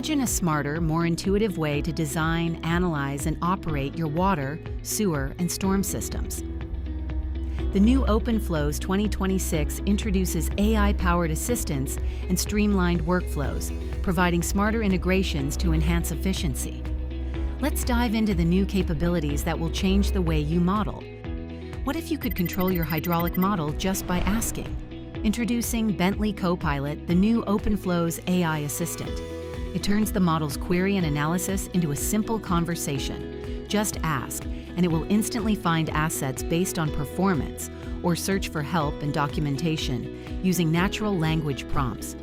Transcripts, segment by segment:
Imagine a smarter, more intuitive way to design, analyze, and operate your water, sewer, and storm systems. The new OpenFlows 2026 introduces AI-powered assistance and streamlined workflows, providing smarter integrations to enhance efficiency. Let's dive into the new capabilities that will change the way you model. What if you could control your hydraulic model just by asking? Introducing Bentley Copilot, the new OpenFlows AI assistant. It turns the model's query and analysis into a simple conversation. Just ask, and it will instantly find assets based on performance or search for help and documentation using natural language prompts.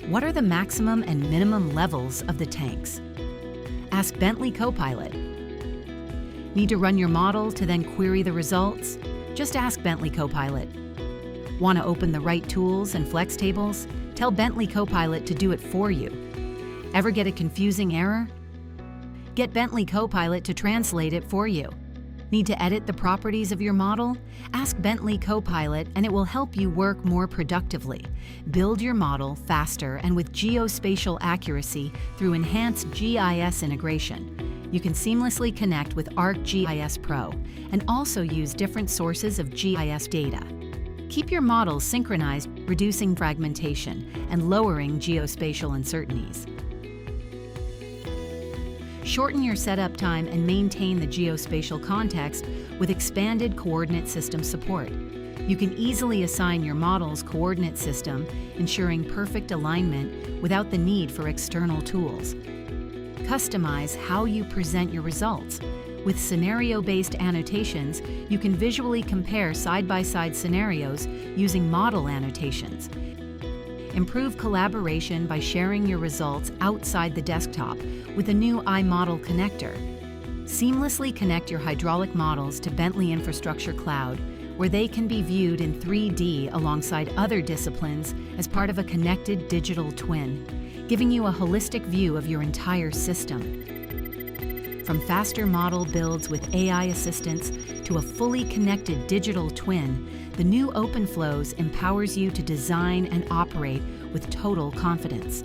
What are the maximum and minimum levels of the tanks? Ask Bentley Copilot. Need to run your model to then query the results? Just ask Bentley Copilot. Want to open the right tools and flex tables? Tell Bentley Copilot to do it for you. Ever get a confusing error? Get Bentley Copilot to translate it for you. Need to edit the properties of your model? Ask Bentley Copilot and it will help you work more productively. Build your model faster and with geospatial accuracy through enhanced GIS integration. You can seamlessly connect with ArcGIS Pro and also use different sources of GIS data. Keep your models synchronized, reducing fragmentation and lowering geospatial uncertainties. Shorten your setup time and maintain the geospatial context with expanded coordinate system support. You can easily assign your model's coordinate system, ensuring perfect alignment without the need for external tools. Customize how you present your results. With scenario-based annotations, you can visually compare side-by-side scenarios using model annotations. Improve collaboration by sharing your results outside the desktop with a new iModel connector. Seamlessly connect your hydraulic models to Bentley Infrastructure Cloud, where they can be viewed in 3D alongside other disciplines as part of a connected digital twin, giving you a holistic view of your entire system. From faster model builds with AI assistance to a fully connected digital twin, the new OpenFlows empowers you to design and operate with total confidence.